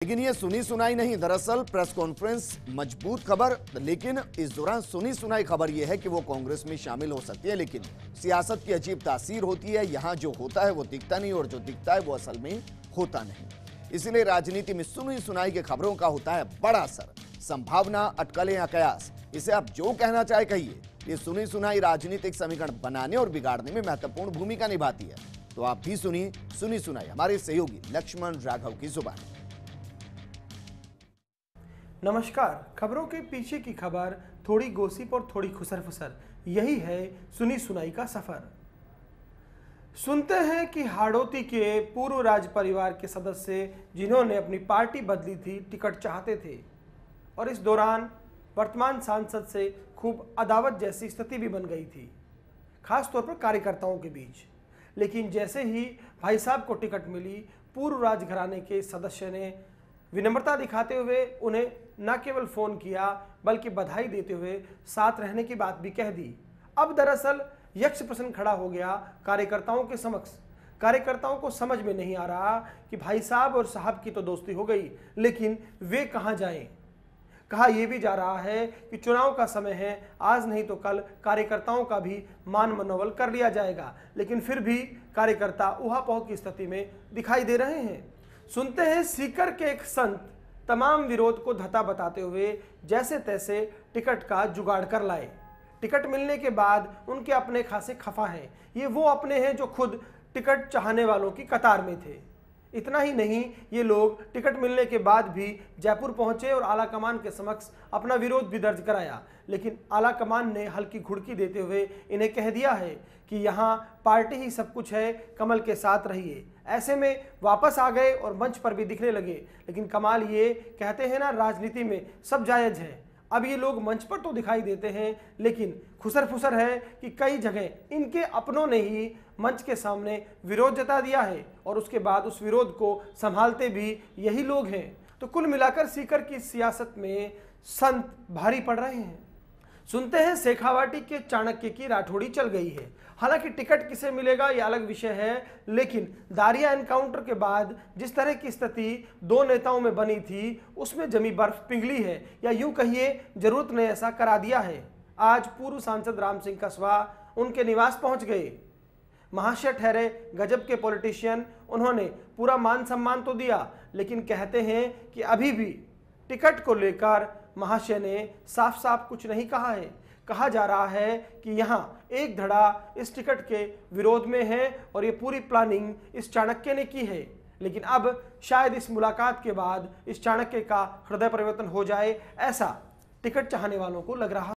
लेकिन ये सुनी सुनाई नहीं, दरअसल प्रेस कॉन्फ्रेंस मजबूत खबर। लेकिन इस दौरान सुनी सुनाई खबर यह है कि वो कांग्रेस में शामिल हो सकती है, लेकिन सियासत की अजीब तासीर होती है। यहां जो होता है वो दिखता नहीं और जो दिखता है वो असल में होता नहीं। इसलिए राजनीति में सुनी सुनाई की खबरों का होता है बड़ा असर। संभावना, अटकलें या कयास, इसे आप जो कहना चाहे कहिए, ये सुनी सुनाई राजनीतिक समीकरण बनाने और बिगाड़ने में महत्वपूर्ण भूमिका निभाती है। तो आप भी सुनी सुनी सुनाई हमारे सहयोगी लक्ष्मण राघव की जुबान। नमस्कार। खबरों के पीछे की खबर, थोड़ी गोसिप और थोड़ी खुसर फुसर, यही है सुनी सुनाई का सफर। सुनते हैं कि हाड़ौती के पूर्व राज परिवार के सदस्य जिन्होंने अपनी पार्टी बदली थी, टिकट चाहते थे और इस दौरान वर्तमान सांसद से खूब अदावत जैसी स्थिति भी बन गई थी, खास तौर पर कार्यकर्ताओं के बीच। लेकिन जैसे ही भाई साहब को टिकट मिली, पूर्व राजघराने के सदस्य ने विनम्रता दिखाते हुए उन्हें न केवल फोन किया बल्कि बधाई देते हुए साथ रहने की बात भी कह दी। अब दरअसल यक्ष प्रश्न खड़ा हो गया कार्यकर्ताओं के समक्ष। कार्यकर्ताओं को समझ में नहीं आ रहा कि भाई साहब और साहब की तो दोस्ती हो गई, लेकिन वे कहां जाएं। कहा यह भी जा रहा है कि चुनाव का समय है, आज नहीं तो कल कार्यकर्ताओं का भी मान मनोबल कर लिया जाएगा। लेकिन फिर भी कार्यकर्ता ऊहापोह की स्थिति में दिखाई दे रहे हैं। सुनते हैं सीकर के एक संत तमाम विरोध को धता बताते हुए जैसे तैसे टिकट का जुगाड़ कर लाए। टिकट मिलने के बाद उनके अपने खासे खफा हैं। ये वो अपने हैं जो खुद टिकट चाहने वालों की कतार में थे। इतना ही नहीं, ये लोग टिकट मिलने के बाद भी जयपुर पहुंचे और आला कमान के समक्ष अपना विरोध भी दर्ज कराया। लेकिन आला कमान ने हल्की घुड़की देते हुए इन्हें कह दिया है कि यहाँ पार्टी ही सब कुछ है, कमल के साथ रहिए। ऐसे में वापस आ गए और मंच पर भी दिखने लगे। लेकिन कमाल ये, कहते हैं ना राजनीति में सब जायज है। अब ये लोग मंच पर तो दिखाई देते हैं, लेकिन खुसर फुसर है कि कई जगह इनके अपनों ने ही मंच के सामने विरोध जता दिया है और उसके बाद उस विरोध को संभालते भी यही लोग हैं। तो कुल मिलाकर सीकर की सियासत में संत भारी पड़ रहे हैं। सुनते हैं शेखावाटी के चाणक्य की राठौड़ी चल गई है। हालांकि टिकट किसे मिलेगा यह अलग विषय है, लेकिन दारिया एनकाउंटर के बाद जिस तरह की स्थिति दो नेताओं में बनी थी, उसमें जमी बर्फ पिघली है, या यूं कहिए जरूरत ने ऐसा करा दिया है। आज पूर्व सांसद राम सिंह कसवा उनके निवास पहुंच गए। महाशय ठहरे गजब के पॉलिटिशियन। उन्होंने पूरा मान सम्मान तो दिया, लेकिन कहते हैं कि अभी भी टिकट को लेकर महाशय ने साफ साफ कुछ नहीं कहा है। कहा जा रहा है कि यहाँ एक धड़ा इस टिकट के विरोध में है और ये पूरी प्लानिंग इस चाणक्य ने की है। लेकिन अब शायद इस मुलाकात के बाद इस चाणक्य का हृदय परिवर्तन हो जाए, ऐसा टिकट चाहने वालों को लग रहा है।